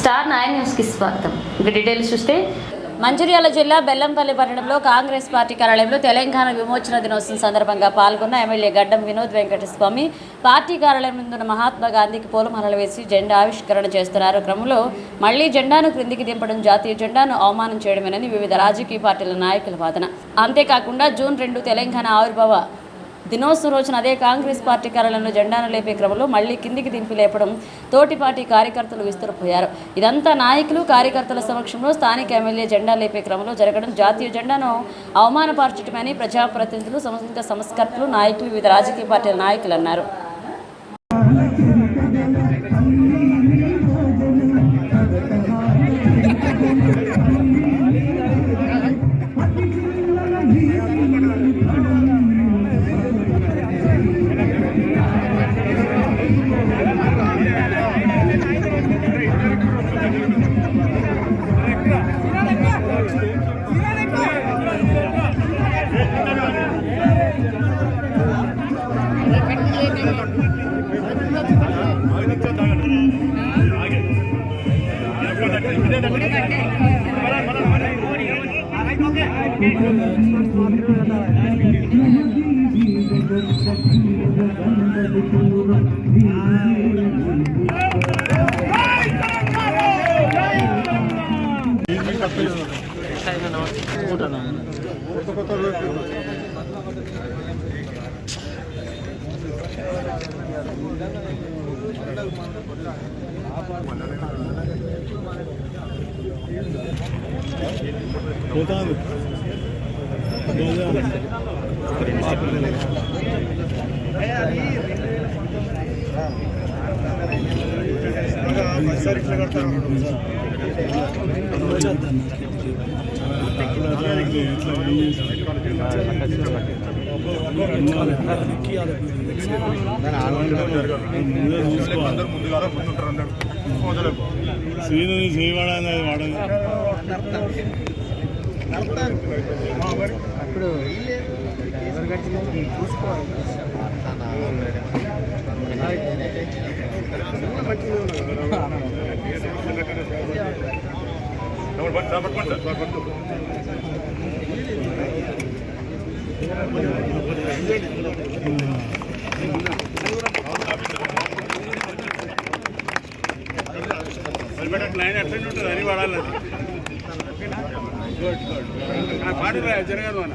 Star 9 న్యూస్కి స్వాగతం. ఇక డీటెయిల్స్ చూస్తే మంచిర్యాల జిల్లా బెల్లంపల్లి పట్టణంలో కాంగ్రెస్ పార్టీ కార్యాలయంలో తెలంగాణ విమోచన దినోత్సవం సందర్భంగా పాల్గొన్న ఎమ్మెల్యే గడ్డం వినోద్ వెంకటస్వామి పార్టీ కార్యాలయం ముందున్న మహాత్మా గాంధీకి పూలమాలలు వేసి జెండా ఆవిష్కరణ చేస్తున్నారు. క్రమంలో మళ్లీ జెండాను క్రిందికి దింపడం జాతీయ జెండాను అవమానం చేయడమేనని వివిధ రాజకీయ పార్టీల నాయకుల వాదన. అంతేకాకుండా జూన్ 2 తెలంగాణ ఆవిర్భావ దినోత్సవం రోజున అదే కాంగ్రెస్ పార్టీ కార్యాలయంలో జెండాను లేపే క్రమంలో మళ్లీ కిందికి దింపి లేపడం తోటి పార్టీ కార్యకర్తలు విస్తుపోయారు. ఇదంతా నాయకులు కార్యకర్తల సమక్షంలో స్థానిక ఎమ్మెల్యే జెండా లేపే క్రమంలో జరగడం జాతీయ జెండాను అవమానపరచడమని ప్రజాప్రతినిధులు, సంస్కర్తలు, నాయకులు, వివిధ రాజకీయ పార్టీల నాయకులు అన్నారు. శ్రీను చేయవాడని వాడని అప్పుడు లైన్ ఎట్లా ఉంటుంది అని వాడాలి. పాడు జరగదు అన్న.